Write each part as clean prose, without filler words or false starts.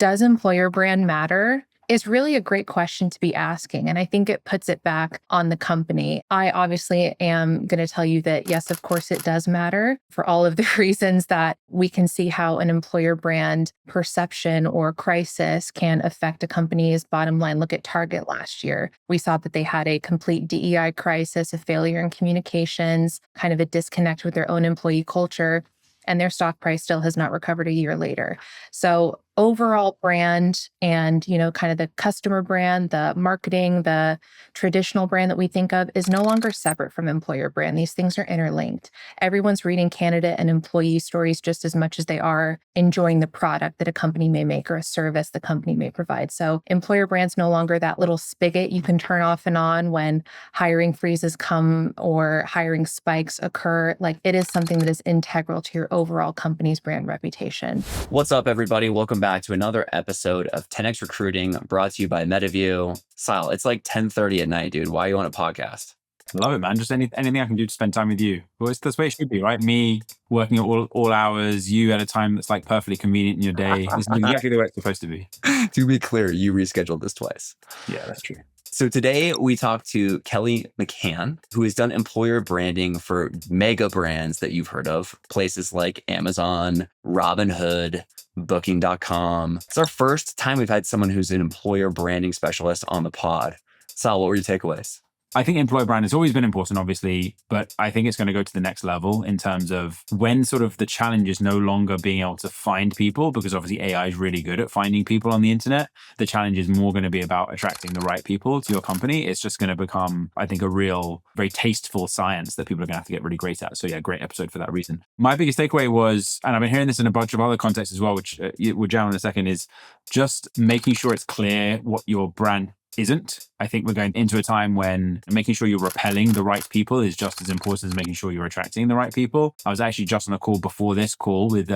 Does employer brand matter? Is really a great question to be asking. And I think it puts it back on the company. I obviously am going to tell you that, yes, of course, it does matter for all of the reasons that we can see how an employer brand perception or crisis can affect a company's bottom line. Look at Target last year. We saw that they had a complete DEI crisis, a failure in communications, kind of a disconnect with their own employee culture, and their stock price still has not recovered a year later. So overall brand and, kind of the customer brand, the marketing, the traditional brand that we think of is no longer separate from employer brand. These things are interlinked. Everyone's reading candidate and employee stories just as much as they are enjoying the product that a company may make or a service the company may provide. So employer brand's no longer that little spigot you can turn off and on when hiring freezes come or hiring spikes occur. Like, it is something that is integral to your overall company's brand reputation. What's up, everybody? Welcome back to another episode of 10X Recruiting, brought to you by MetaView. Sile, it's like 10:30 at night, dude. Why are you on a podcast? Love it, man. Just anything I can do to spend time with you. Well, it's the way it should be, right? Me working at all hours, you at a time that's like perfectly convenient in your day. This is exactly the way it's supposed to be. To be clear, you rescheduled this twice. Yeah, that's true. So today we talked to Kelly McCann, who has done employer branding for mega brands that you've heard of, places like Amazon, Robinhood, Booking.com. It's our first time we've had someone who's an employer branding specialist on the pod. Sal, what were your takeaways? I think employer brand has always been important, obviously, but I think it's going to go to the next level in terms of when sort of the challenge is no longer being able to find people, because obviously AI is really good at finding people on the internet. The challenge is more going to be about attracting the right people to your company. It's just going to become, I think, a real, very tasteful science that people are going to have to get really great at. So yeah, great episode for that reason. My biggest takeaway was, and I've been hearing this in a bunch of other contexts as well, which we'll jam in a second, is just making sure it's clear what your brand isn't. I think we're going into a time when making sure you're repelling the right people is just as important as making sure you're attracting the right people. I was actually just on a call before this call with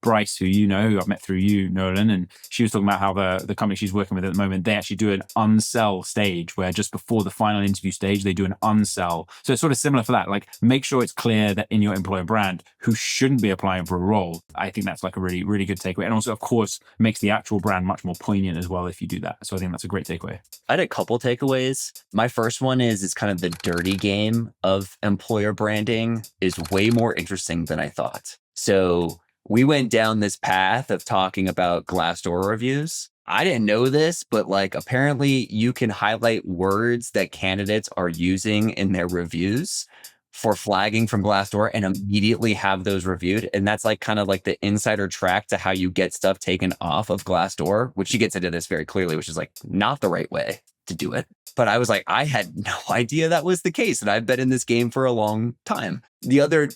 Bryce, who who I've met through you, Nolan, and she was talking about how the company she's working with at the moment, they actually do an unsell stage where just before the final interview stage, they do an unsell. So it's sort of similar for that. Like, make sure it's clear that in your employer brand, who shouldn't be applying for a role. I think that's like a really, really good takeaway. And also, of course, makes the actual brand much more poignant as well if you do that. So I think that's a great takeaway. I had a couple takeaways. My first one is kind of the dirty game of employer branding is way more interesting than I thought. So we went down this path of talking about Glassdoor reviews. I didn't know this, but apparently you can highlight words that candidates are using in their reviews for flagging from Glassdoor and immediately have those reviewed. And that's kind of the insider track to how you get stuff taken off of Glassdoor, which she gets into this very clearly, which is not the right way to do it. But I was I had no idea that was the case. And I've been in this game for a long time. The other,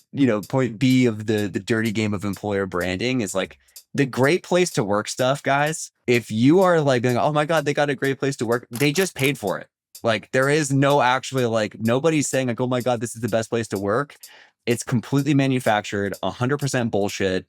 point B of the dirty game of employer branding is the great place to work stuff, guys. If you are being, oh my God, they got a great place to work, they just paid for it. There is no actually nobody's saying oh my God, this is the best place to work. It's completely manufactured, 100% bullshit.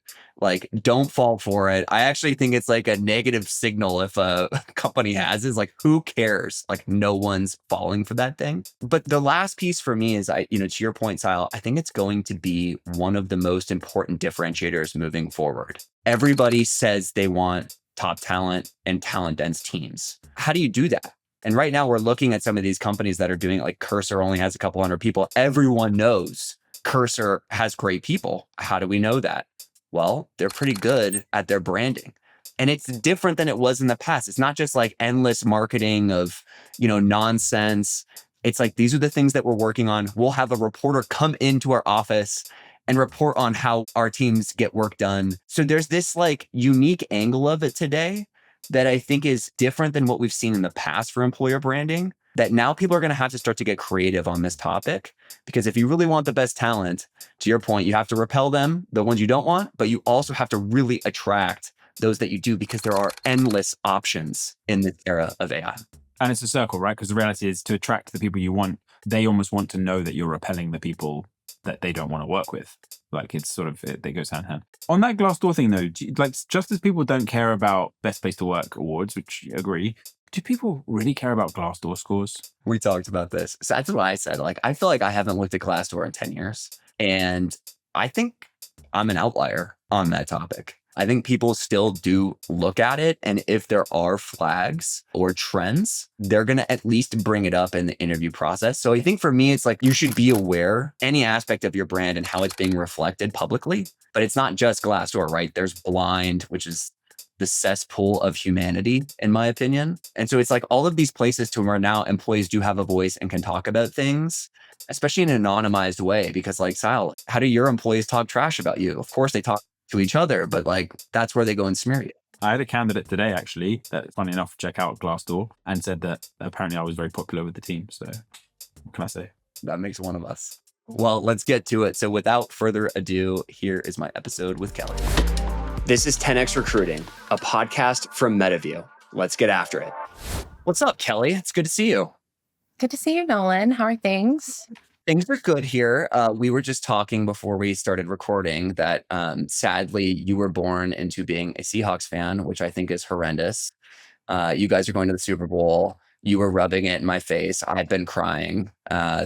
Don't fall for it. I actually think it's a negative signal if a company has it. Who cares? No one's falling for that thing. But the last piece for me is, to your point, Sile, I think it's going to be one of the most important differentiators moving forward. Everybody says they want top talent and talent dense teams. How do you do that? And right now we're looking at some of these companies that are doing Cursor only has a couple hundred people. Everyone knows Cursor has great people. How do we know that? Well, they're pretty good at their branding. And it's different than it was in the past. It's not just endless marketing of, nonsense. It's these are the things that we're working on. We'll have a reporter come into our office and report on how our teams get work done. So there's this unique angle of it today that I think is different than what we've seen in the past for employer branding, that now people are going to have to start to get creative on this topic. Because if you really want the best talent, to your point, you have to repel them, the ones you don't want, but you also have to really attract those that you do, because there are endless options in this era of AI. And it's a circle, right? Because the reality is, to attract the people you want, they almost want to know that you're repelling the people that they don't want to work with. It's sort of, it goes hand in hand. On that Glassdoor thing though, just as people don't care about Best Place to Work awards, which I agree, do people really care about Glassdoor scores? We talked about this. So that's what I said. I feel I haven't looked at Glassdoor in 10 years. And I think I'm an outlier on that topic. I think people still do look at it. And if there are flags or trends, they're going to at least bring it up in the interview process. So I think for me, it's like you should be aware any aspect of your brand and how it's being reflected publicly. But it's not just Glassdoor, right? There's Blind, which is the cesspool of humanity, in my opinion. And so it's like all of these places to where now employees do have a voice and can talk about things, especially in an anonymized way. Because like, Sal, how do your employees talk trash about you? Of course they talk to each other, but like that's where they go and smear you. I had a candidate today, actually, that funny enough, check out Glassdoor and said that apparently I was very popular with the team. So what can I say? That makes one of us. Well, let's get to it. So without further ado, here is my episode with Kelly. This is 10X Recruiting, a podcast from MetaView. Let's get after it. What's up, Kelly? It's good to see you. Good to see you, Nolan. How are things? Things are good here. We were just talking before we started recording that sadly you were born into being a Seahawks fan, which I think is horrendous. You guys are going to the Super Bowl. You were rubbing it in my face. I've been crying.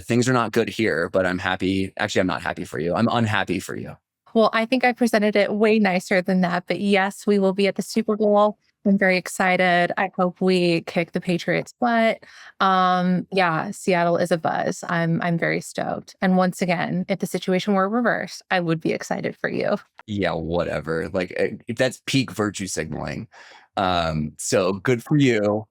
Things are not good here, but I'm happy. Actually, I'm not happy for you. I'm unhappy for you. Well, I think I presented it way nicer than that. But yes, we will be at the Super Bowl. I'm very excited. I hope we kick the Patriots' butt. Yeah, Seattle is a buzz. I'm very stoked. And once again, if the situation were reversed, I would be excited for you. Yeah, whatever. Like that's peak virtue signaling. So good for you.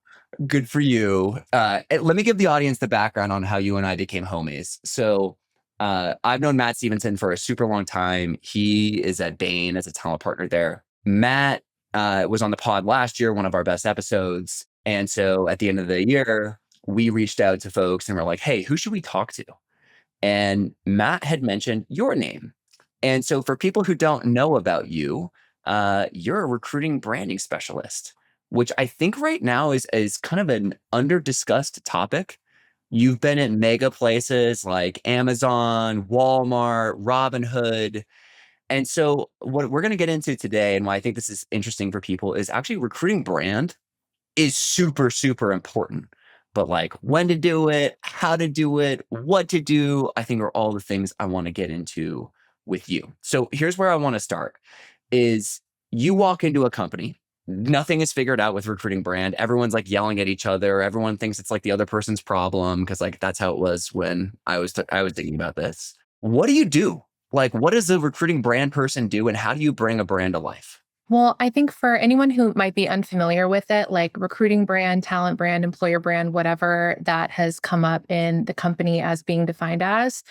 Good for you. Let me give the audience the background on how you and I became homies. So I've known Matt Stevenson for a super long time. He is at Bain as a talent partner there. Matt was on the pod last year, one of our best episodes. And so at the end of the year, we reached out to folks and we're like, hey, who should we talk to? And Matt had mentioned your name. And so for people who don't know about you, you're a recruiting branding specialist, which I think right now is kind of an under-discussed topic. You've been at mega places like Amazon, Walmart, Robinhood. And so what we're going to get into today and why I think this is interesting for people is actually recruiting brand is super, super important. But like when to do it, how to do it, what to do, I think are all the things I want to get into with you. So here's where I want to start is you walk into a company, nothing is figured out with recruiting brand. Everyone's like yelling at each other. Everyone thinks it's like the other person's problem because like that's how it was when I was thinking about this. What do you do? Like, what does a recruiting brand person do and how do you bring a brand to life? Well, I think for anyone who might be unfamiliar with it, like recruiting brand, talent brand, employer brand, whatever that has come up in the company as being defined as,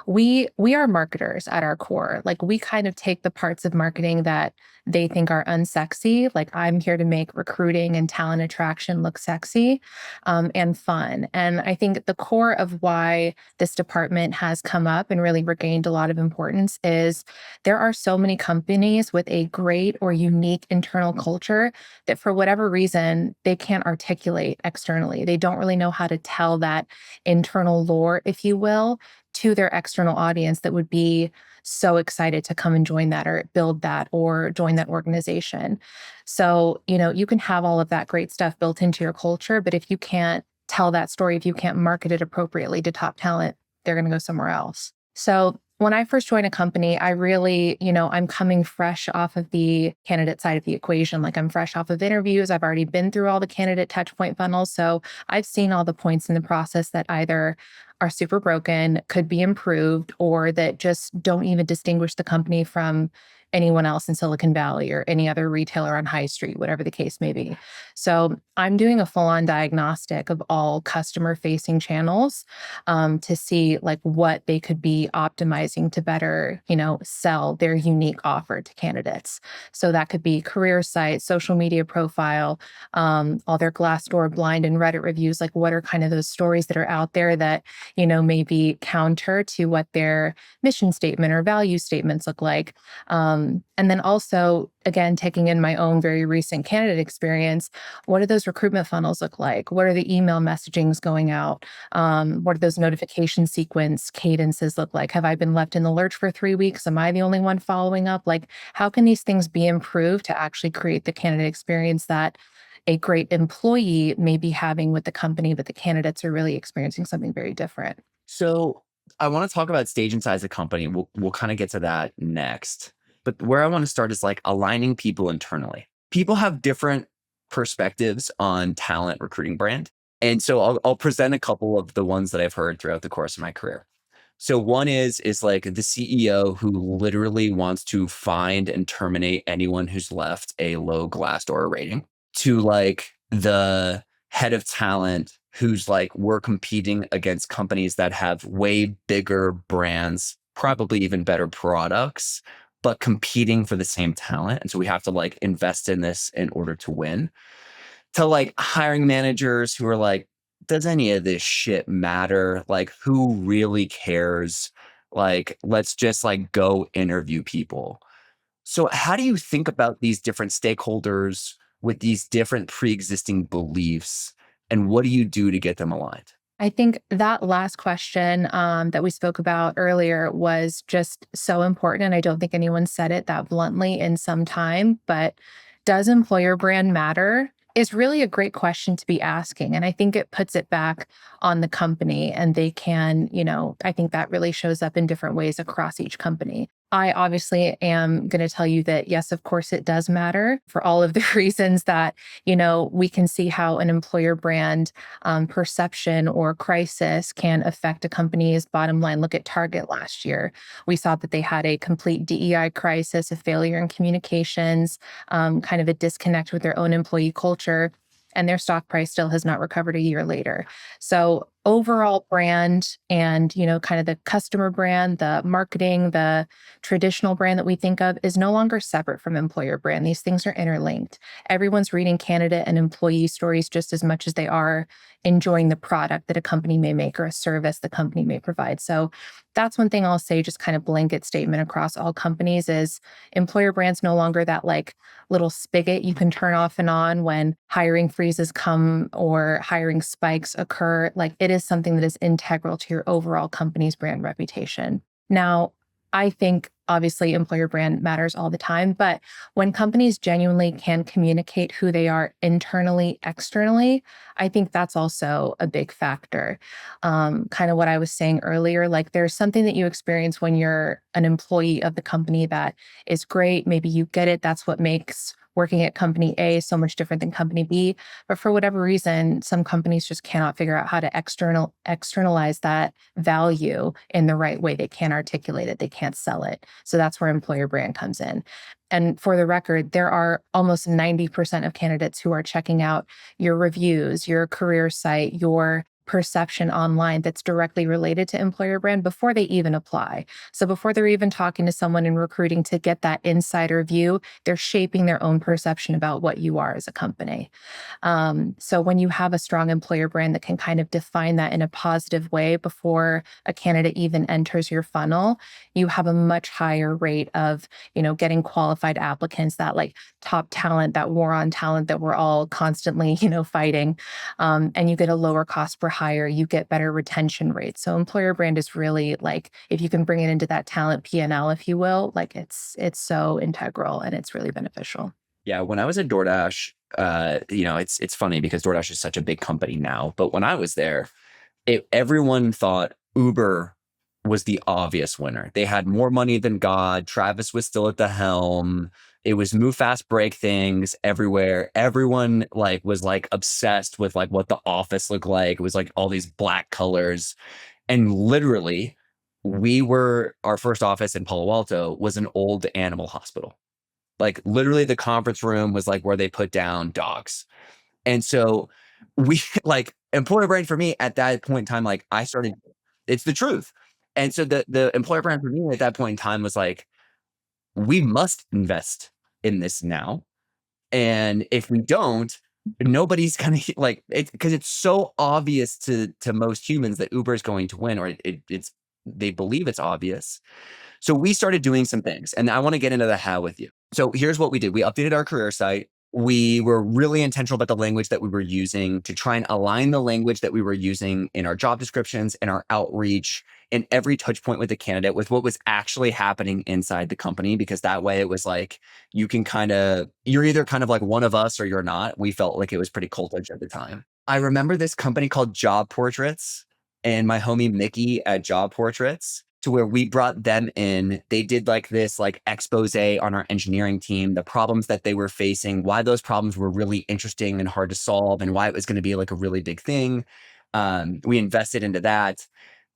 we are marketers at our core. Like we kind of take the parts of marketing that they think are unsexy. Like I'm here to make recruiting and talent attraction look sexy and fun. And I think the core of why this department has come up and really regained a lot of importance is there are so many companies with a great or unique internal culture that for whatever reason, they can't articulate externally. They don't really know how to tell that internal lore, if you will, to their external audience that would be so excited to come and join that or build that or join that organization. So, you can have all of that great stuff built into your culture, but if you can't tell that story, if you can't market it appropriately to top talent, they're going to go somewhere else. So when I first joined a company, I really, I'm coming fresh off of the candidate side of the equation. Like I'm fresh off of interviews. I've already been through all the candidate touch point funnels. So I've seen all the points in the process that either are super broken, could be improved, or that just don't even distinguish the company from anyone else in Silicon Valley or any other retailer on High Street, whatever the case may be. So I'm doing a full-on diagnostic of all customer-facing channels to see like what they could be optimizing to better, sell their unique offer to candidates. So that could be career site, social media profile, all their Glassdoor, Blind, and Reddit reviews. Like what are kind of those stories that are out there that, maybe counter to what their mission statement or value statements look like. And then also, again, taking in my own very recent candidate experience, what do those recruitment funnels look like? What are the email messagings going out? What do those notification sequence cadences look like? Have I been left in the lurch for 3 weeks? Am I the only one following up? Like, how can these things be improved to actually create the candidate experience that a great employee may be having with the company, but the candidates are really experiencing something very different? So I want to talk about stage and size of company. We'll kind of get to that next. But where I want to start is like aligning people internally. People have different perspectives on talent recruiting brand. And so I'll present a couple of the ones that I've heard throughout the course of my career. So one is like the CEO who literally wants to find and terminate anyone who's left a low Glassdoor rating, to like the head of talent who's like, we're competing against companies that have way bigger brands, probably even better products, but competing for the same talent. And so we have to like invest in this in order to win. To like hiring managers who are like, does any of this shit matter? Like, who really cares? Like, let's just like go interview people. So how do you think about these different stakeholders with these different pre-existing beliefs? And what do you do to get them aligned? I think that last question that we spoke about earlier was just so important. And I don't think anyone said it that bluntly in some time. But does employer brand matter? Is really a great question to be asking. And I think it puts it back on the company, and they can, I think that really shows up in different ways across each company. I obviously am going to tell you that, yes, of course, it does matter for all of the reasons that, we can see how an employer brand perception or crisis can affect a company's bottom line. Look at Target last year. We saw that they had a complete DEI crisis, a failure in communications, kind of a disconnect with their own employee culture, and their stock price still has not recovered a year later. So overall brand and, kind of the customer brand, the marketing, the traditional brand that we think of is no longer separate from employer brand. These things are interlinked. Everyone's reading candidate and employee stories just as much as they are enjoying the product that a company may make or a service the company may provide. So that's one thing I'll say, just kind of blanket statement across all companies, is employer brand's no longer that like little spigot you can turn off and on when hiring freezes come or hiring spikes occur. Like, it is something that is integral to your overall company's brand reputation. Now, I think obviously employer brand matters all the time, but when companies genuinely can communicate who they are internally, externally, I think that's also a big factor. Kind of what I was saying earlier, like there's something that you experience when you're an employee of the company that is great. Maybe you get it. That's what makes working at company A is so much different than company B. But for whatever reason, some companies just cannot figure out how to externalize that value in the right way. They can't articulate it. They can't sell it. So that's where employer brand comes in. And for the record, there are almost 90% of candidates who are checking out your reviews, your career site, your perception online that's directly related to employer brand before they even apply. So before they're even talking to someone in recruiting to get that insider view, they're shaping their own perception about what you are as a company. So when you have a strong employer brand that can kind of define that in a positive way before a candidate even enters your funnel, you have a much higher rate of, getting qualified applicants, that like top talent, that war on talent that we're all constantly, fighting. And you get a lower cost per hire, you get better retention rates. So employer brand is really like, if you can bring it into that talent P&L, if you will, like it's so integral and it's really beneficial. Yeah, when I was at DoorDash, it's funny because DoorDash is such a big company now, but when I was there, everyone thought Uber was the obvious winner. They had more money than God. Travis was still at the helm. It was move fast, break things everywhere. Everyone was obsessed with like what the office looked like. It was like all these black colors. And literally, our first office in Palo Alto was an old animal hospital. Like literally the conference room was like where they put down dogs. And so we employer brand for me at that point in time, it's the truth. And so the employer brand for me at that point in time was like, we must invest in this now. And if we don't, nobody's gonna because it's so obvious to most humans that Uber is going to win, or they believe it's obvious. So we started doing some things, and I want to get into the how with you. So here's what we did. We updated our career site. We were really intentional about the language that we were using to try and align the language that we were using in our job descriptions and our outreach in every touch point with the candidate with what was actually happening inside the company, because that way it was like, you're either kind of like one of us or you're not. We felt like it was pretty cultish at the time. I remember this company called Job Portraits, and my homie Mickey at Job Portraits to where we brought them in. They did like this like expose on our engineering team, the problems that they were facing, why those problems were really interesting and hard to solve, and why it was going to be like a really big thing. We invested into that.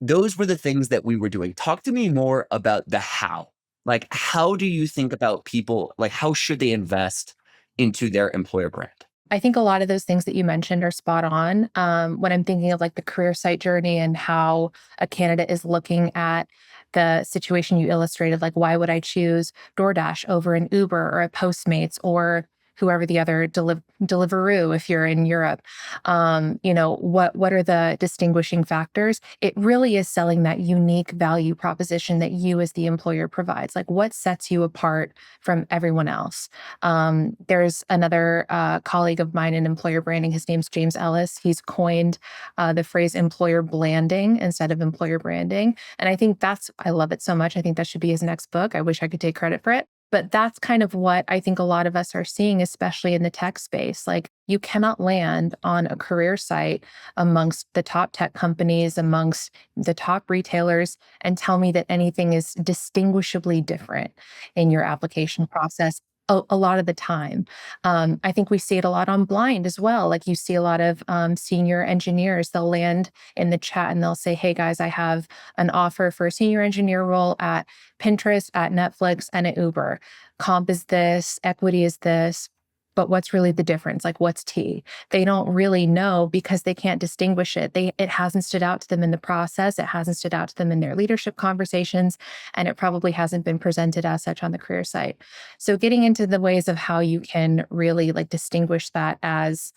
Those were the things that we were doing. Talk to me more about the how. Like, how do you think about people? Like, how should they invest into their employer brand? I think a lot of those things that you mentioned are spot on. When I'm thinking of like the career site journey and how a candidate is looking at the situation you illustrated, like why would I choose DoorDash over an Uber or a Postmates or whoever the other Deliveroo if you're in Europe? What are the distinguishing factors? It really is selling that unique value proposition that you as the employer provides. Like what sets you apart from everyone else? There's another colleague of mine in employer branding. His name's James Ellis. He's coined the phrase employer blanding instead of employer branding. And I think I love it so much. I think that should be his next book. I wish I could take credit for it. But that's kind of what I think a lot of us are seeing, especially in the tech space. Like you cannot land on a career site amongst the top tech companies, amongst the top retailers, and tell me that anything is distinguishably different in your application process. A lot of the time. I think we see it a lot on Blind as well. Like you see a lot of senior engineers, they'll land in the chat and they'll say, hey guys, I have an offer for a senior engineer role at Pinterest, at Netflix, and at Uber. Comp is this, equity is this. But what's really the difference? Like what's T? They don't really know because they can't distinguish it. It hasn't stood out to them in the process. It hasn't stood out to them in their leadership conversations, and it probably hasn't been presented as such on the career site. So getting into the ways of how you can really like distinguish that as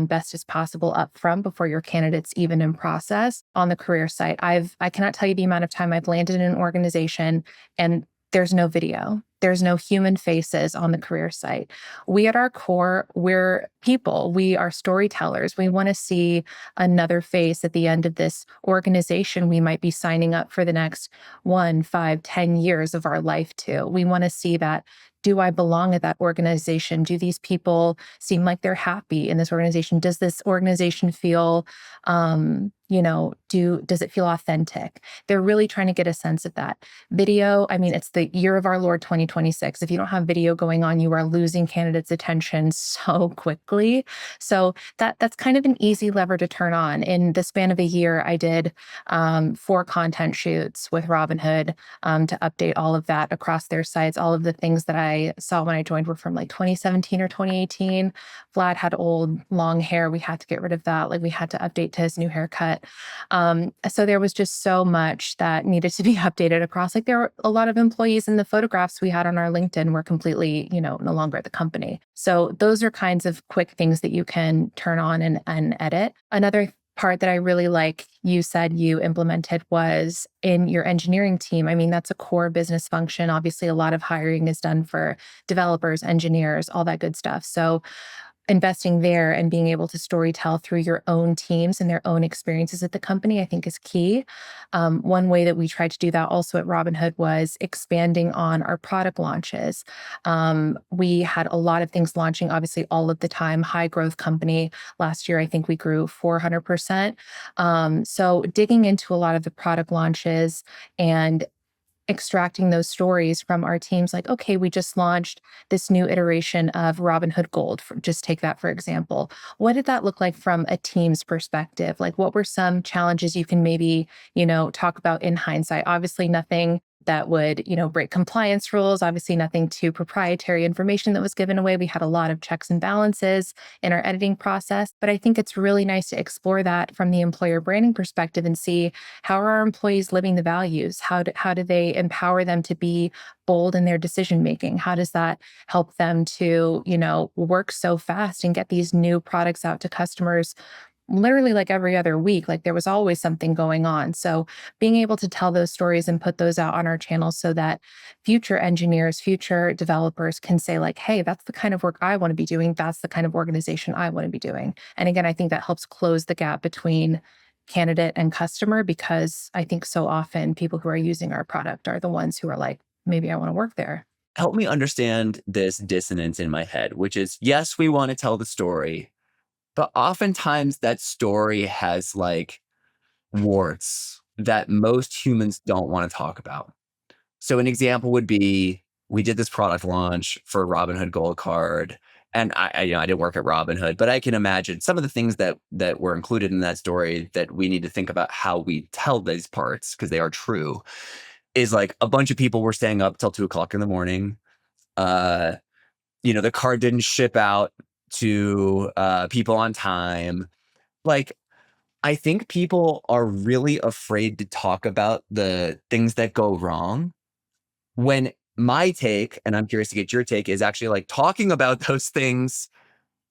best as possible up front before your candidate's even in process on the career site. I cannot tell you the amount of time I've landed in an organization and there's no video. There's no human faces on the career site. We at our core, we're people. We are storytellers. We want to see another face at the end of this organization we might be signing up for the next 1, 5, 10 years of our life to. We want to see that. Do I belong at that organization? Do these people seem like they're happy in this organization? Does this organization feel, does it feel authentic? They're really trying to get a sense of that. Video, I mean, it's the year of our Lord 2026. If you don't have video going on, you are losing candidates' attention so quickly. So that's kind of an easy lever to turn on. In the span of a year, I did 4 content shoots with Robinhood to update all of that across their sites. All of the things that I saw when I joined were from like 2017 or 2018. Vlad had old long hair. We had to get rid of that. Like we had to update to his new haircut. So there was just so much that needed to be updated across. Like there were a lot of employees in the photographs we had on our LinkedIn were completely, no longer at the company. So those are kinds of quick things that you can turn on and edit. Another part that I really like you said you implemented was in your engineering team. I mean, that's a core business function. Obviously, a lot of hiring is done for developers, engineers, all that good stuff. So investing there and being able to storytell through your own teams and their own experiences at the company, I think is key. One way that we tried to do that also at Robinhood was expanding on our product launches. We had a lot of things launching, obviously all of the time, high growth company. Last year, I think we grew 400%. So digging into a lot of the product launches and extracting those stories from our teams, like, okay, we just launched this new iteration of Robinhood Gold. Just take that for example. What did that look like from a team's perspective? Like, what were some challenges you can maybe, talk about in hindsight? Obviously, nothing that would, break compliance rules. Obviously, nothing too proprietary information that was given away. We had a lot of checks and balances in our editing process. But I think it's really nice to explore that from the employer branding perspective and see how are our employees living the values? How do they empower them to be bold in their decision making? How does that help them to, work so fast and get these new products out to customers literally like every other week? Like there was always something going on. So being able to tell those stories and put those out on our channels so that future engineers, future developers can say like, hey, that's the kind of work I want to be doing. That's the kind of organization I want to be doing. And again, I think that helps close the gap between candidate and customer, because I think so often people who are using our product are the ones who are like, maybe I want to work there. Help me understand this dissonance in my head, which is, yes, we want to tell the story, but oftentimes that story has like warts that most humans don't want to talk about. So an example would be, we did this product launch for Robinhood Gold Card, and I didn't work at Robinhood, but I can imagine some of the things that were included in that story that we need to think about how we tell these parts, because they are true, is like a bunch of people were staying up till 2 o'clock in the morning. The card didn't ship out to people on time. Like, I think people are really afraid to talk about the things that go wrong, when my take, and I'm curious to get your take, is actually like talking about those things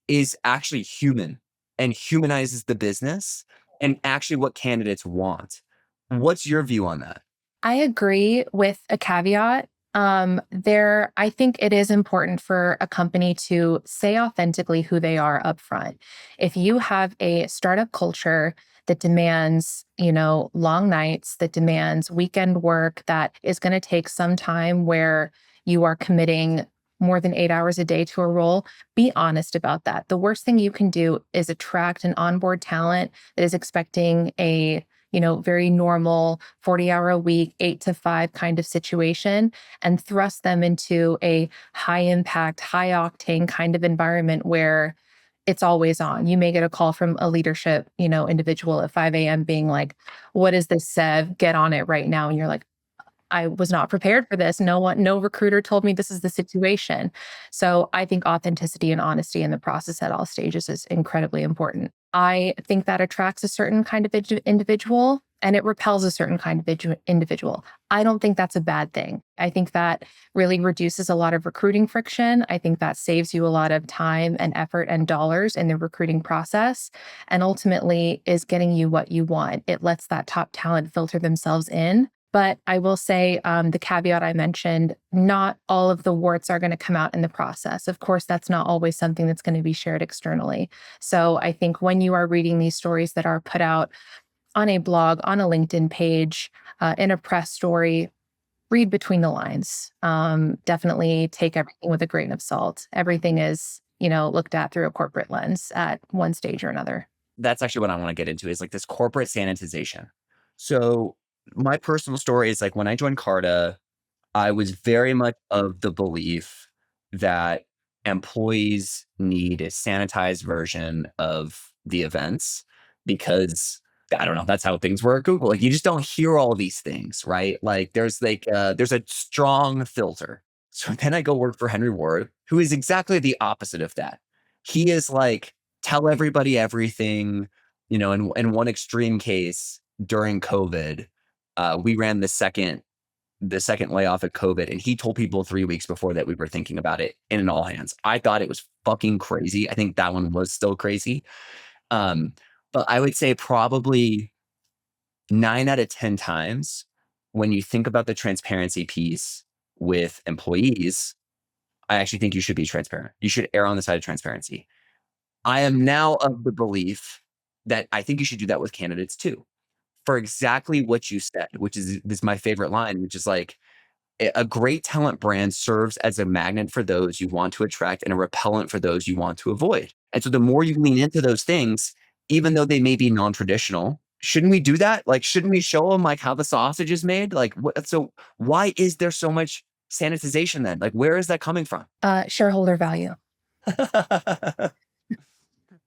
is actually human and humanizes the business and actually what candidates want. What's your view on that? I agree with a caveat. I think it is important for a company to say authentically who they are upfront. If you have a startup culture that demands, long nights, that demands weekend work, that is going to take some time where you are committing more than 8 hours a day to a role, be honest about that. The worst thing you can do is attract and onboard talent that is expecting a very normal 40-hour a week, 8 to 5 kind of situation, and thrust them into a high impact, high octane kind of environment where it's always on. You may get a call from a leadership, individual at 5 a.m. being like, "What is this, Sev? Get on it right now." And you're like, I was not prepared for this. No recruiter told me this is the situation. So I think authenticity and honesty in the process at all stages is incredibly important. I think that attracts a certain kind of individual and it repels a certain kind of individual. I don't think that's a bad thing. I think that really reduces a lot of recruiting friction. I think that saves you a lot of time and effort and dollars in the recruiting process, and ultimately is getting you what you want. It lets that top talent filter themselves in. But I will say the caveat I mentioned, not all of the warts are going to come out in the process. Of course, that's not always something that's going to be shared externally. So I think when you are reading these stories that are put out on a blog, on a LinkedIn page, in a press story, read between the lines. Definitely take everything with a grain of salt. Everything is, looked at through a corporate lens at one stage or another. That's actually what I want to get into, is like this corporate sanitization. So my personal story is like, when I joined Carta, I was very much of the belief that employees need a sanitized version of the events, because I don't know, that's how things were at Google. Like, you just don't hear all these things, right? Like there's a strong filter. So then I go work for Henry Ward, who is exactly the opposite of that. He is like, tell everybody everything. In one extreme case during COVID, we ran the second layoff at COVID, and he told people 3 weeks before that we were thinking about it in an all hands. I thought it was fucking crazy. I think that one was still crazy. But I would say probably 9 out of 10 times, when you think about the transparency piece with employees, I actually think you should be transparent. You should err on the side of transparency. I am now of the belief that I think you should do that with candidates too, for exactly what you said, which is this my favorite line, which is like, a great talent brand serves as a magnet for those you want to attract and a repellent for those you want to avoid. And so the more you lean into those things, even though they may be non-traditional, shouldn't we do that? Like, shouldn't we show them like how the sausage is made? Like, so why is there so much sanitization then? Like, where is that coming from? Shareholder value.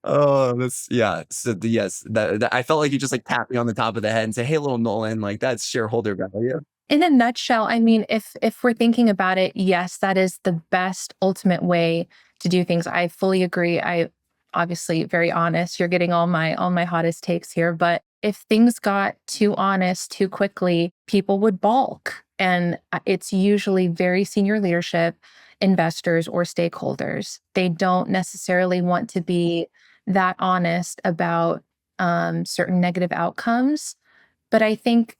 Oh, yeah. So yes, that I felt like you just like tapped me on the top of the head and say, "Hey, little Nolan, like that's shareholder value." In a nutshell, I mean, if we're thinking about it, yes, that is the best ultimate way to do things. I fully agree. I obviously very honest. You're getting all my hottest takes here, but if things got too honest too quickly, people would balk. And it's usually very senior leadership, investors, or stakeholders. They don't necessarily want to be that honest about certain negative outcomes. But I think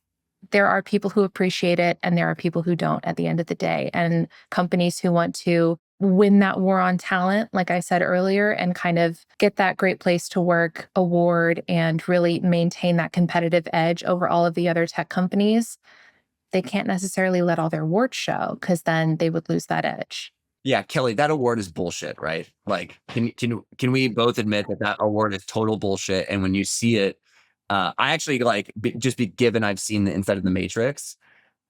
there are people who appreciate it and there are people who don't at the end of the day. And companies who want to win that war on talent, like I said earlier, and kind of get that great place to work award and really maintain that competitive edge over all of the other tech companies, they can't necessarily let all their warts show, because then they would lose that edge. Yeah, Kelly, that award is bullshit, right? Like, can we both admit that award is total bullshit? And when you see it, I actually just be given I've seen the inside of the Matrix.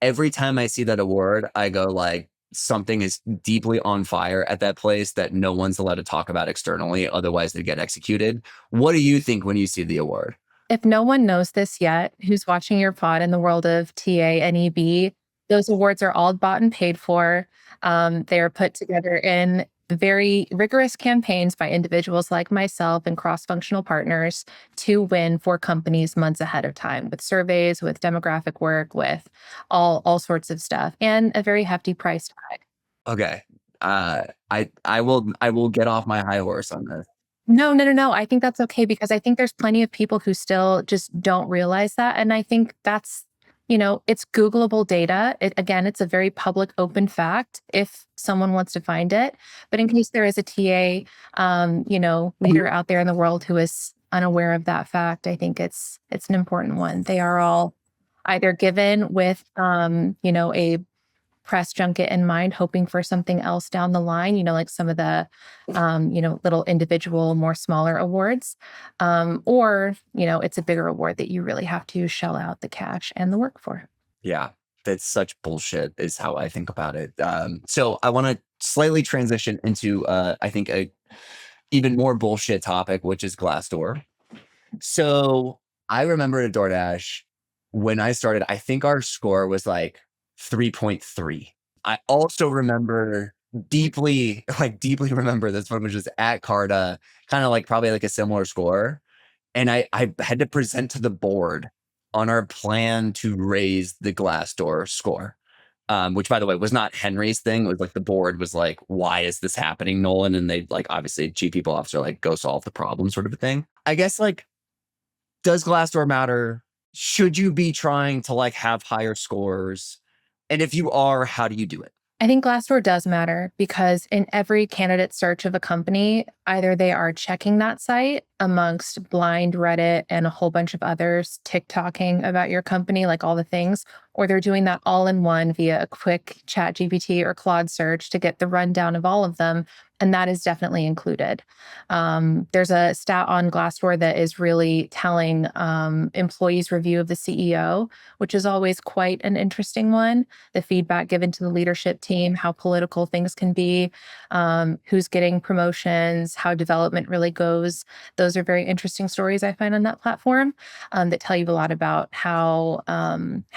Every time I see that award, I go like, something is deeply on fire at that place that no one's allowed to talk about externally. Otherwise, they get executed. What do you think when you see the award? If no one knows this yet, who's watching your pod in the world of TA and EB, those awards are all bought and paid for. They are put together in very rigorous campaigns by individuals like myself and cross-functional partners to win for companies months ahead of time with surveys, with demographic work, with all sorts of stuff, and a very hefty price tag. Okay. I will get off my high horse on this. No. I think that's okay because I think there's plenty of people who still just don't realize that. And I think that's, it's Googleable data. Again, it's a very public, open fact if someone wants to find it. But in case there is a TA, leader out there in the world who is unaware of that fact, I think it's an important one. They are all either given with, a press junket in mind, hoping for something else down the line, like some of the, little individual, more smaller awards. Or, it's a bigger award that you really have to shell out the cash and the work for. Yeah, that's such bullshit is how I think about it. So I want to slightly transition into, I think, a even more bullshit topic, which is Glassdoor. So I remember at DoorDash, when I started, I think our score was like 3.3. I also remember deeply remember this one, which was at Carta, kind of like probably like a similar score. And I had to present to the board on our plan to raise the Glassdoor score. Which by the way was not Henry's thing. It was like the board was like, why is this happening, Nolan? And they like, obviously chief people officer, like, go solve the problem sort of a thing. I guess, like, does Glassdoor matter? Should you be trying to like have higher scores? And if you are, how do you do it? I think Glassdoor does matter because in every candidate search of a company, either they are checking that site amongst blind Reddit and a whole bunch of others, TikToking about your company, like all the things, or they're doing that all in one via a quick ChatGPT or Claude search to get the rundown of all of them. And that is definitely included. There's a stat on Glassdoor that is really telling employees' review of the CEO, which is always quite an interesting one. The feedback given to the leadership team, how political things can be, who's getting promotions, how development really goes. Those are very interesting stories I find on that platform that tell you a lot about how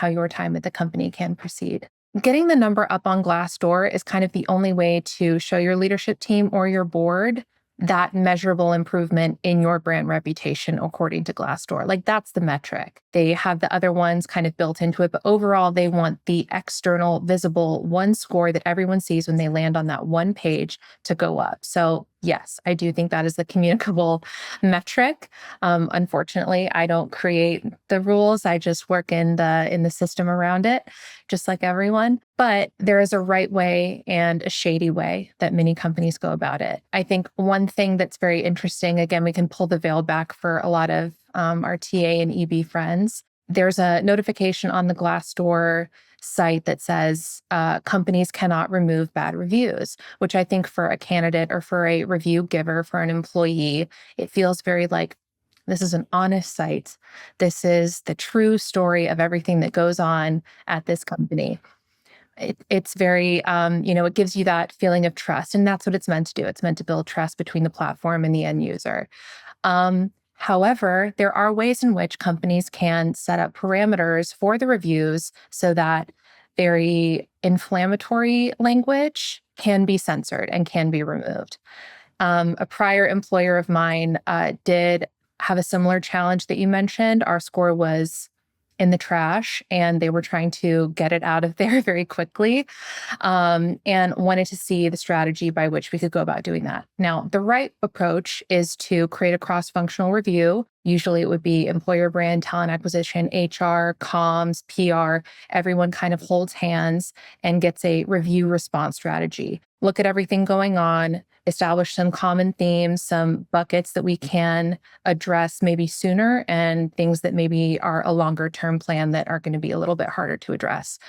your time at the company can proceed. Getting the number up on Glassdoor is kind of the only way to show your leadership team or your board that measurable improvement in your brand reputation, according to Glassdoor. Like, that's the metric. They have the other ones kind of built into it, but overall, they want the external, visible one score that everyone sees when they land on that one page to go up. So yes, I do think that is the communicable metric. Unfortunately, I don't create the rules. I just work in the system around it, just like everyone. But there is a right way and a shady way that many companies go about it. I think one thing that's very interesting, again, we can pull the veil back for a lot of our TA and EB friends. There's a notification on the Glassdoor site that says companies cannot remove bad reviews, which I think for a candidate or for a review giver, for an employee, it feels very like, this is an honest site. This is the true story of everything that goes on at this company. It's very, it gives you that feeling of trust. And that's what it's meant to do. It's meant to build trust between the platform and the end user. However, there are ways in which companies can set up parameters for the reviews so that very inflammatory language can be censored and can be removed. A prior employer of mine did have a similar challenge that you mentioned. Our score was in the trash and they were trying to get it out of there very quickly, and wanted to see the strategy by which we could go about doing that. Now, the right approach is to create a cross-functional review. Usually it would be employer brand, talent acquisition, HR, comms, PR. Everyone kind of holds hands and gets a review response strategy. Look at everything going on, establish some common themes, some buckets that we can address maybe sooner, and things that maybe are a longer term plan that are going to be a little bit harder to address.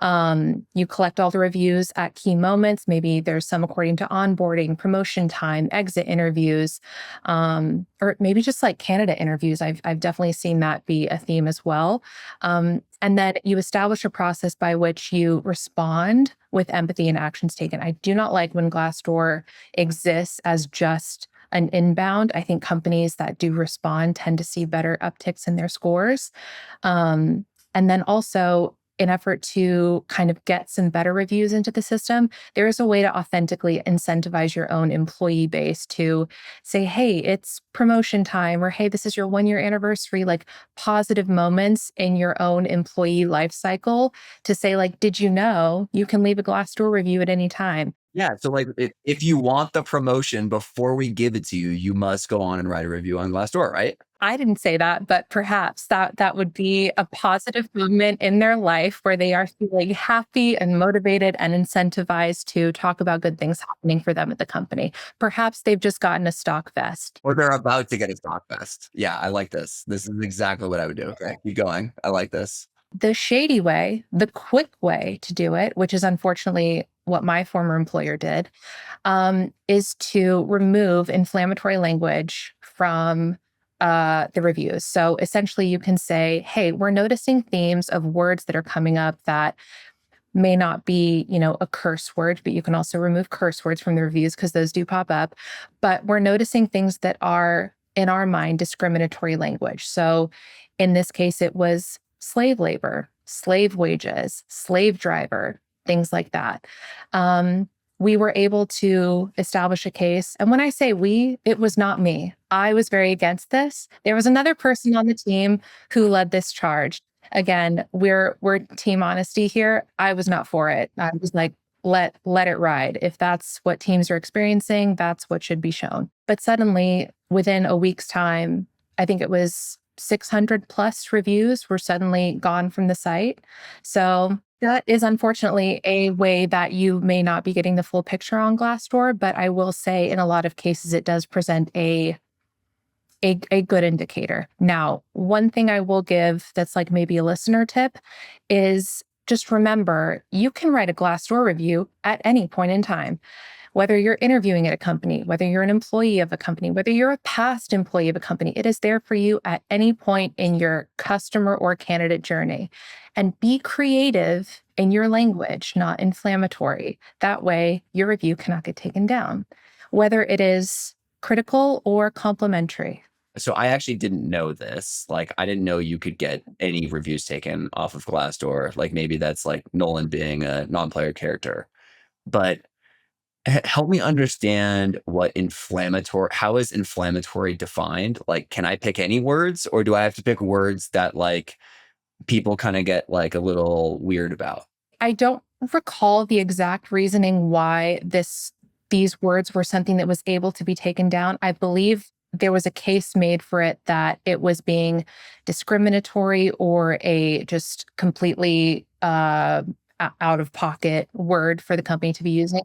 You collect all the reviews at key moments. Maybe there's some according to onboarding, promotion time, exit interviews, or maybe just like candidate interviews. I've definitely seen that be a theme as well. And then you establish a process by which you respond with empathy and actions taken. I do not like when Glassdoor exists as just an inbound. I think companies that do respond tend to see better upticks in their scores. And then also, in effort to kind of get some better reviews into the system, there is a way to authentically incentivize your own employee base to say, hey, it's promotion time, or hey, this is your 1 year anniversary, like positive moments in your own employee life cycle to say, like, did you know you can leave a Glassdoor review at any time? Yeah. So like if you want the promotion before we give it to you, you must go on and write a review on Glassdoor, right? I didn't say that, but perhaps that would be a positive movement in their life where they are feeling happy and motivated and incentivized to talk about good things happening for them at the company. Perhaps they've just gotten a stock vest. Or they're about to get a stock vest. Yeah, I like this. This is exactly what I would do. Okay, keep going. I like this. The shady way, the quick way to do it, which is unfortunately what my former employer did, is to remove inflammatory language from the reviews. So essentially, you can say, hey, we're noticing themes of words that are coming up that may not be, a curse word, but you can also remove curse words from the reviews because those do pop up. But we're noticing things that are, in our mind, discriminatory language. So in this case, it was slave labor, slave wages, slave driver, things like that. We were able to establish a case. And when I say we, it was not me. I was very against this. There was another person on the team who led this charge. Again, we're team honesty here. I was not for it. I was like, let it ride. If that's what teams are experiencing, that's what should be shown. But suddenly, within a week's time, I think it was 600 plus reviews were suddenly gone from the site. So that is unfortunately a way that you may not be getting the full picture on Glassdoor, but I will say in a lot of cases, it does present a good indicator. Now, one thing I will give that's like maybe a listener tip is just remember, you can write a Glassdoor review at any point in time. Whether you're interviewing at a company, whether you're an employee of a company, whether you're a past employee of a company, it is there for you at any point in your customer or candidate journey. And be creative in your language, not inflammatory. That way, your review cannot get taken down, whether it is critical or complimentary. So I actually didn't know this. Like, I didn't know you could get any reviews taken off of Glassdoor. Like, maybe that's like Nolan being a non-player character. But help me understand how is inflammatory defined? Like, can I pick any words, or do I have to pick words that like people kind of get like a little weird about? I don't recall the exact reasoning why these words were something that was able to be taken down. I believe there was a case made for it that it was being discriminatory or a just completely out of pocket word for the company to be using.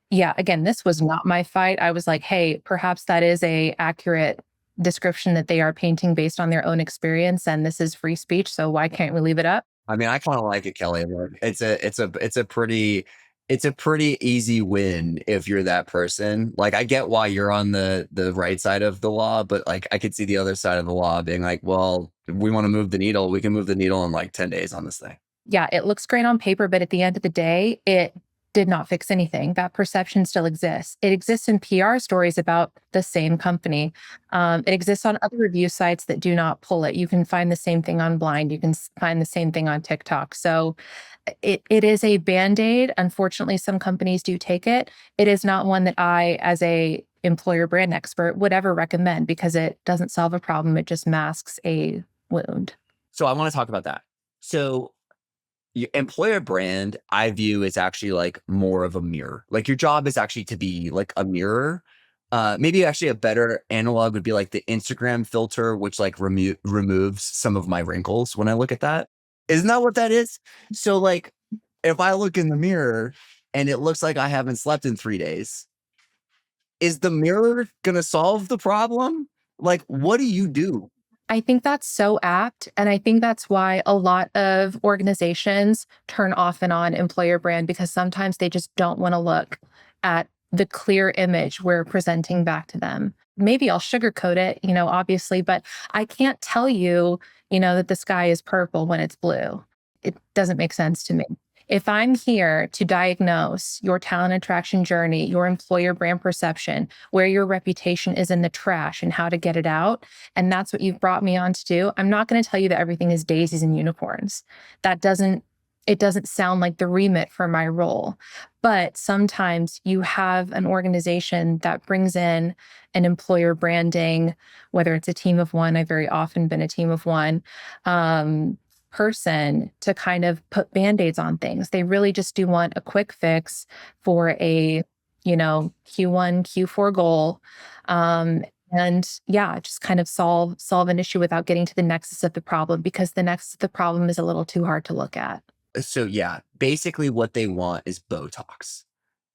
Yeah, again, this was not my fight. I was like, hey, perhaps that is a accurate description that they are painting based on their own experience, and this is free speech, so why can't we leave it up? I mean, I kind of like it, Kelly. Like, it's a pretty easy win if you're that person. Like, I get why you're on the right side of the law, but like I could see the other side of the law being like, well, if we want to move the needle, we can move the needle in like 10 days on this thing. Yeah, it looks great on paper, but at the end of the day, it did not fix anything. That perception still exists. It exists in PR stories about the same company. It exists on other review sites that do not pull it. You can find the same thing on Blind. You can find the same thing on TikTok. So it is a Band-Aid. Unfortunately, some companies do take it. It is not one that I, as a employer brand expert, would ever recommend because it doesn't solve a problem. It just masks a wound. So I want to talk about that. So your employer brand, I view is actually like more of a mirror. Like, your job is actually to be like a mirror. Maybe actually a better analog would be like the Instagram filter, which like removes some of my wrinkles when I look at that. Isn't that what that is? So like, if I look in the mirror and it looks like I haven't slept in 3 days, Is the mirror going to solve the problem? Like, what do you do? I think that's so apt. And I think that's why a lot of organizations turn off and on employer brand, because sometimes they just don't want to look at the clear image we're presenting back to them. Maybe I'll sugarcoat it, obviously, but I can't tell you, that the sky is purple when it's blue. It doesn't make sense to me. If I'm here to diagnose your talent attraction journey, your employer brand perception, where your reputation is in the trash and how to get it out, and that's what you've brought me on to do, I'm not going to tell you that everything is daisies and unicorns. It doesn't sound like the remit for my role. But sometimes you have an organization that brings in an employer branding, whether it's a team of one, I've very often been a team of one, person to kind of put band-aids on things. They really just do want a quick fix for a, Q1, Q4 goal. And yeah, just kind of solve an issue without getting to the nexus of the problem, because the nexus of the problem is a little too hard to look at. So yeah, basically what they want is Botox,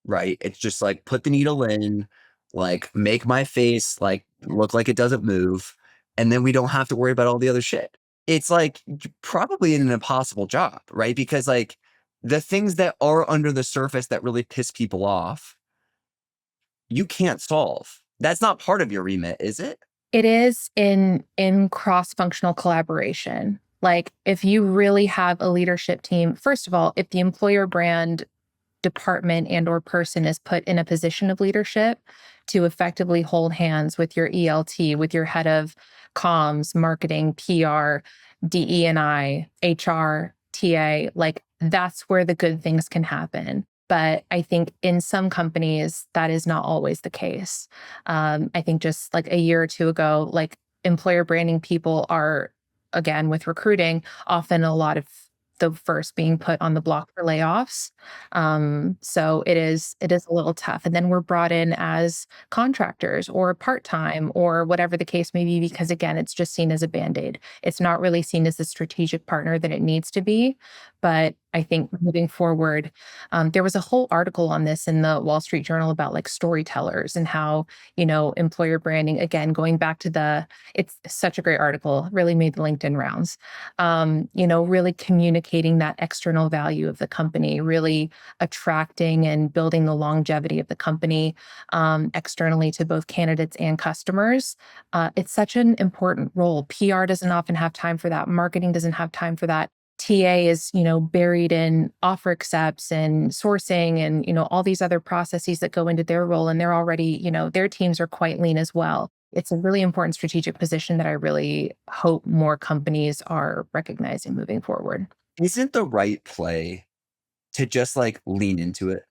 right? It's just like put the needle in, like make my face like look like it doesn't move, and then we don't have to worry about all the other shit. It's like probably an impossible job, right? Because like the things that are under the surface that really piss people off, you can't solve. That's not part of your remit, is it? It is in cross-functional collaboration. Like if you really have a leadership team, first of all, if the employer brand department and or person is put in a position of leadership to effectively hold hands with your ELT, with your head of comms, marketing, PR, DE&I, HR, TA, like that's where the good things can happen. But I think in some companies, that is not always the case. I think just like a year or two ago, like employer branding people are, again, with recruiting, often a lot of the first being put on the block for layoffs. So it is a little tough. And then we're brought in as contractors or part-time or whatever the case may be, because again, it's just seen as a band-aid. It's not really seen as the strategic partner that it needs to be. But I think moving forward, there was a whole article on this in the Wall Street Journal about like storytellers and how, employer branding, again, going back to it's such a great article, really made the LinkedIn rounds, really communicating that external value of the company, really attracting and building the longevity of the company externally to both candidates and customers. It's such an important role. PR doesn't often have time for that. Marketing doesn't have time for that. TA is, buried in offer accepts and sourcing and, all these other processes that go into their role. And they're already, their teams are quite lean as well. It's a really important strategic position that I really hope more companies are recognizing moving forward. Isn't the right play to just like lean into it?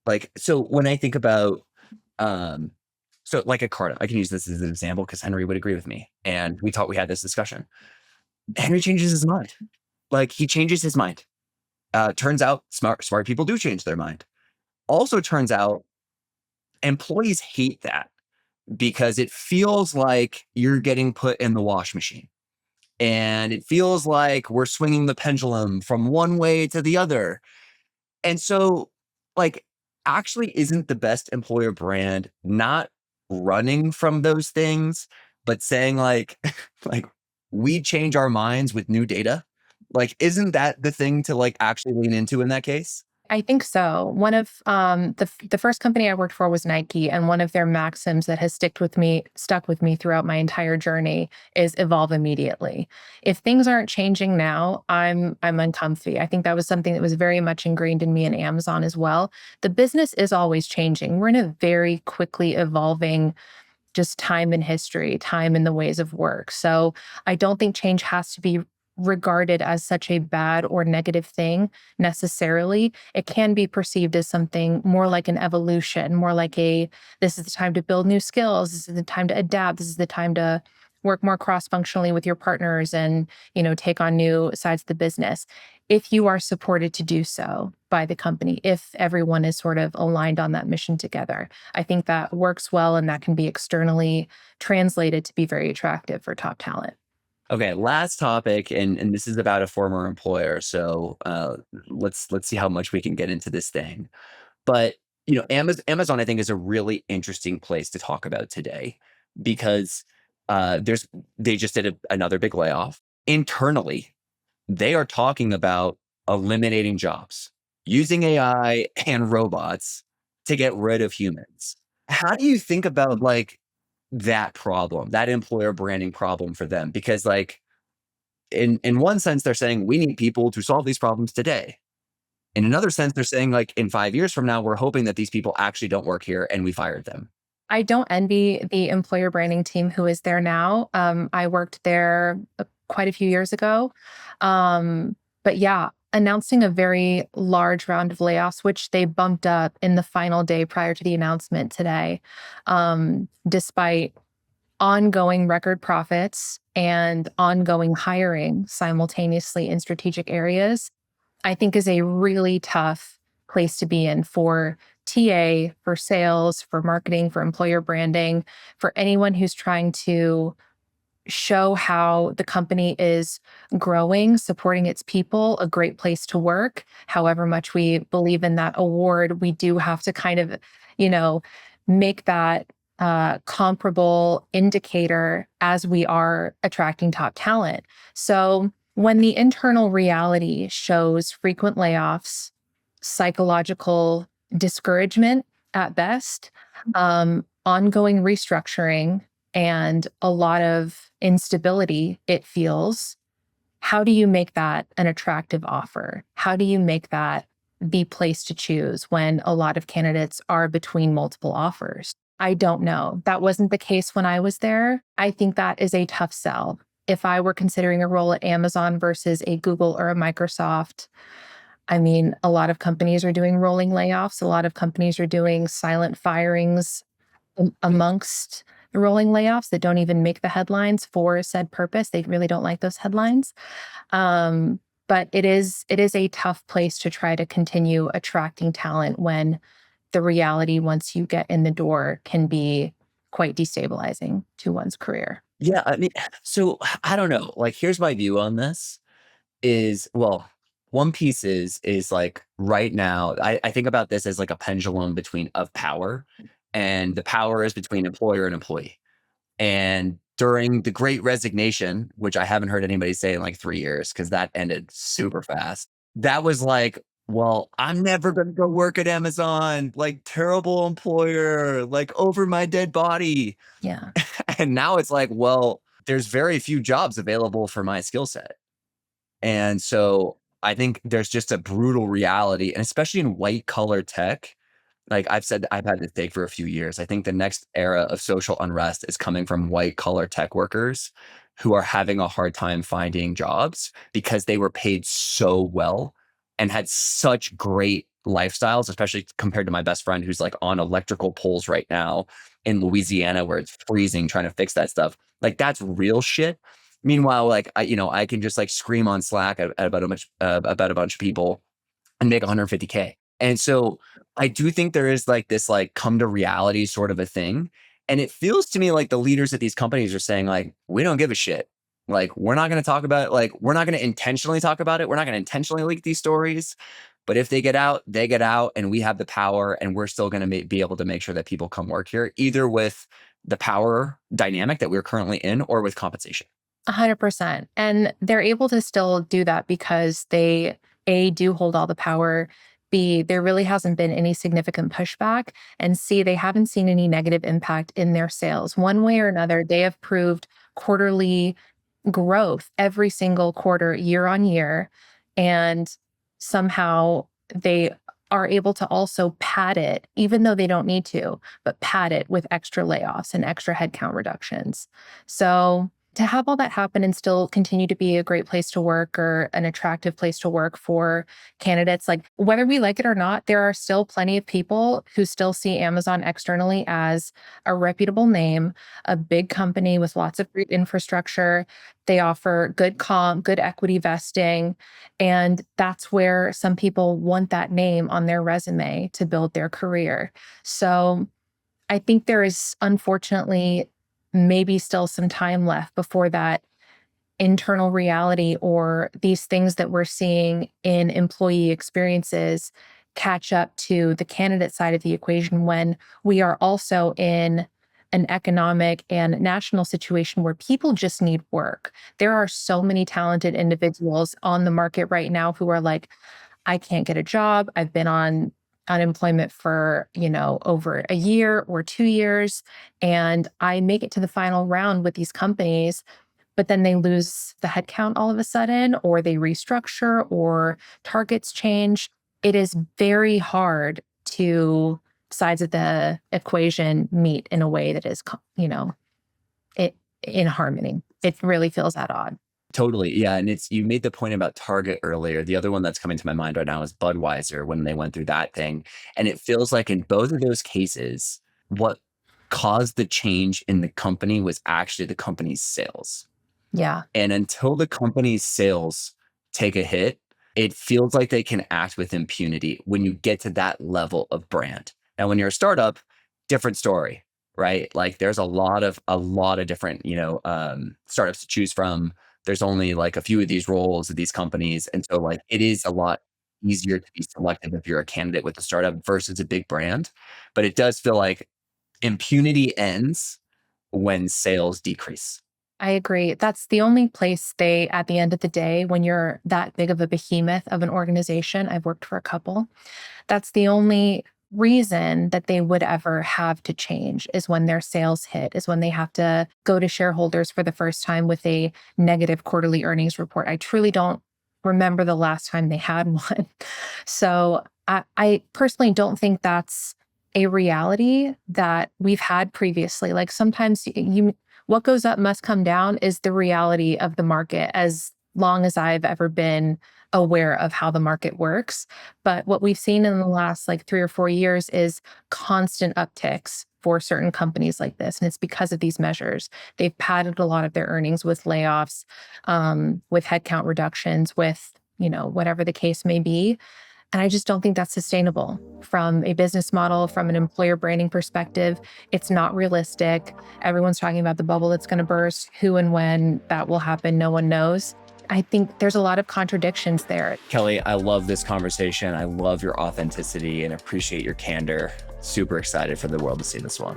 Like, so when I think about, so like a Carta, I can use this as an example because Henry would agree with me. And we had this discussion. Henry changes his mind. Like he changes his mind. Turns out smart people do change their mind. Also turns out employees hate that because it feels like you're getting put in the wash machine. And it feels like we're swinging the pendulum from one way to the other. And so like actually isn't the best employer brand not running from those things, but saying like, like we change our minds with new data? Like, isn't that the thing to like actually lean into in that case? I think so. One of the first company I worked for was Nike, and one of their maxims that has stuck with me throughout my entire journey is evolve immediately. If things aren't changing now, I'm uncomfy. I think that was something that was very much ingrained in me in Amazon as well. The business is always changing. We're in a very quickly evolving just time in history, time in the ways of work. So I don't think change has to be regarded as such a bad or negative thing necessarily. It can be perceived as something more like an evolution, more like this is the time to build new skills. This is the time to adapt. This is the time to work more cross-functionally with your partners and, take on new sides of the business. If you are supported to do so by the company, if everyone is sort of aligned on that mission together, I think that works well and that can be externally translated to be very attractive for top talent. Okay, last topic, and this is about a former employer. So let's see how much we can get into this thing. But Amazon, I think, is a really interesting place to talk about today because they just did another big layoff. Internally, they are talking about eliminating jobs, using AI and robots to get rid of humans. How do you think about like that problem, that employer branding problem for them? Because like in one sense, they're saying we need people to solve these problems today. In another sense, they're saying like in 5 years from now, we're hoping that these people actually don't work here and we fired them. I don't envy the employer branding team who is there now. I worked there quite a few years ago. But yeah, announcing a very large round of layoffs, which they bumped up in the final day prior to the announcement today, despite ongoing record profits and ongoing hiring simultaneously in strategic areas, I think is a really tough place to be in for TA, for sales, for marketing, for employer branding, for anyone who's trying to show how the company is growing, supporting its people, a great place to work. However much we believe in that award, we do have to kind of, you know, make that comparable indicator as we are attracting top talent. So when the internal reality shows frequent layoffs, psychological discouragement at best, ongoing restructuring, and a lot of instability, it feels. How do you make that an attractive offer? How do you make that the place to choose when a lot of candidates are between multiple offers? I don't know. That wasn't the case when I was there. I think that is a tough sell. If I were considering a role at Amazon versus a Google or a Microsoft, I mean, a lot of companies are doing rolling layoffs. A lot of companies are doing silent firings amongst the rolling layoffs that don't even make the headlines for said purpose. They really don't like those headlines. But it is a tough place to try to continue attracting talent when the reality once you get in the door can be quite destabilizing to one's career. Yeah, I mean, so I don't know. Like, here's my view on this is, well, one piece is like right now, I think about this as like a pendulum between of power, and the power is between employer and employee. And during the great resignation, which I haven't heard anybody say in like 3 years, because that ended super fast, that was like, well, I'm never going to go work at Amazon, like terrible employer, like over my dead body. Yeah. And now it's like, well, there's very few jobs available for my skill set. And so I think there's just a brutal reality, and especially in white collar tech, like I've said, I've had this take for a few years. I think the next era of social unrest is coming from white collar tech workers who are having a hard time finding jobs because they were paid so well and had such great lifestyles, especially compared to my best friend who's like on electrical poles right now in Louisiana where it's freezing trying to fix that stuff. Like that's real shit. Meanwhile, like I can just like scream on Slack about a bunch of people and make 150K. And so I do think there is like this like come to reality sort of a thing. And it feels to me like the leaders at these companies are saying like, we don't give a shit. Like, we're not going to talk about it. Like, we're not going to intentionally talk about it. We're not going to intentionally leak these stories. But if they get out, they get out, and we have the power, and we're still going to be able to make sure that people come work here, either with the power dynamic that we're currently in or with compensation. 100%. And they're able to still do that because they, A, do hold all the power. B, there really hasn't been any significant pushback. And C, they haven't seen any negative impact in their sales. One way or another, they have proved quarterly growth every single quarter, year on year. And somehow they are able to also pad it, even though they don't need to, but pad it with extra layoffs and extra headcount reductions. So to have all that happen and still continue to be a great place to work or an attractive place to work for candidates, like whether we like it or not, there are still plenty of people who still see Amazon externally as a reputable name, a big company with lots of great infrastructure. They offer good comp, good equity vesting. And that's where some people want that name on their resume to build their career. So I think there is unfortunately maybe still some time left before that internal reality or these things that we're seeing in employee experiences catch up to the candidate side of the equation when we are also in an economic and national situation where people just need work. There are so many talented individuals on the market right now who are like, I can't get a job. I've been on unemployment for, over a year or 2 years, and I make it to the final round with these companies, but then they lose the headcount all of a sudden, or they restructure, or targets change. It is very hard to sides of the equation meet in a way that is, in harmony. It really feels at odds. Totally. Yeah. And you made the point about Target earlier. The other one that's coming to my mind right now is Budweiser when they went through that thing. And it feels like in both of those cases, what caused the change in the company was actually the company's sales. Yeah. And until the company's sales take a hit, it feels like they can act with impunity when you get to that level of brand. Now, when you're a startup, different story, right? Like there's a lot of different, startups to choose from. There's only like a few of these roles at these companies. And so like it is a lot easier to be selective if you're a candidate with a startup versus a big brand. But it does feel like impunity ends when sales decrease. I agree. That's the only place at the end of the day, when you're that big of a behemoth of an organization, I've worked for a couple, that's the only reason that they would ever have to change is when their sales hit, is when they have to go to shareholders for the first time with a negative quarterly earnings report. I truly don't remember the last time they had one. So I personally don't think that's a reality that we've had previously. Like sometimes what goes up must come down is the reality of the market, as long as I've ever been aware of how the market works. But what we've seen in the last 3 or 4 years is constant upticks for certain companies like this. And it's because of these measures. They've padded a lot of their earnings with layoffs, with headcount reductions, with, whatever the case may be. And I just don't think that's sustainable from a business model, from an employer branding perspective. It's not realistic. Everyone's talking about the bubble that's going to burst. Who and when that will happen, no one knows. I think there's a lot of contradictions there. Kelly, I love this conversation. I love your authenticity and appreciate your candor. Super excited for the world to see this one.